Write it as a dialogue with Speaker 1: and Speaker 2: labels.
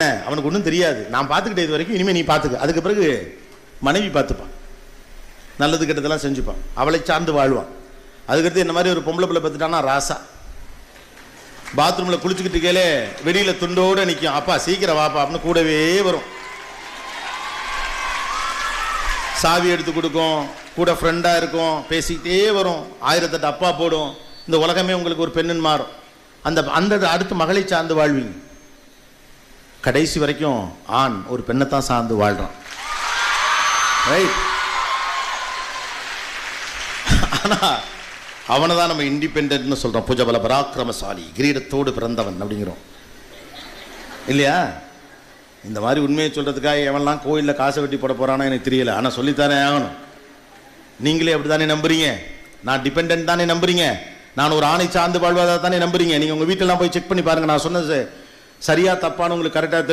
Speaker 1: அவனுக்கு ஒன்றும் தெரியாது. நான் பார்த்துக்கிட்டே இது வரைக்கும், இனிமேல் நீ பார்த்துக்க. அதுக்கு பிறகு மனைவி பார்த்துப்பான், நல்லது கெட்டதெல்லாம் செஞ்சுப்பான், அவளை சார்ந்து வாழ்வான். அதுக்கடுத்து என்ன மாதிரி ஒரு பொம்பளை பிள்ளை பார்த்துட்டான்னா ராசா, பாத்ரூமில் குளிச்சுக்கிட்டு கேளே வெளியில் துண்டோடு நிற்கும், அப்பா சீக்கிரம் வாப்பா அப்படின்னு கூடவே வரும், சாவி எடுத்து கொடுக்கும், கூட ஃப்ரெண்டாக இருக்கும், பேசிக்கிட்டே வரும், 1008 அப்பா போடும். இந்த உலகமே உங்களுக்கு ஒரு பெண்ணுன்னு மாறும். அந்த அடுத்து மகளை சார்ந்து வாழ்வீங்க. கடைசி வரைக்கும் ஆண் ஒரு பெண்ணை தான் சார்ந்து வாழ்றான், ரைட்? ஆனா அவனை தான் நம்ம இண்டிபெண்டன்ட்னு சொல்றோம், புஜபல பராக்கிரமசாலி, கிரீடத்தோடு பிறந்தவன் அப்படிங்கிறோம் இல்லையா? இந்த மாதிரி உண்மையை சொல்றதுக்காக எவன்லாம் கோயிலில் காசை வெட்டி போட போறானோ எனக்கு தெரியல. ஆனால் சொல்லித்தானே ஆகணும். நீங்களே அப்படி தானே நம்புறீங்க, நான் டிபெண்டன்ட் தானே நம்புறீங்க, நான் ஒரு ஆணை சார்ந்து வாழ்வதாக தானே நம்புறீங்க. நீங்கள் உங்கள் வீட்டிலலாம் போய் செக் பண்ணி பாருங்கள், நான் சொன்னது சரியா தப்பானு உங்களுக்கு கரெக்டாக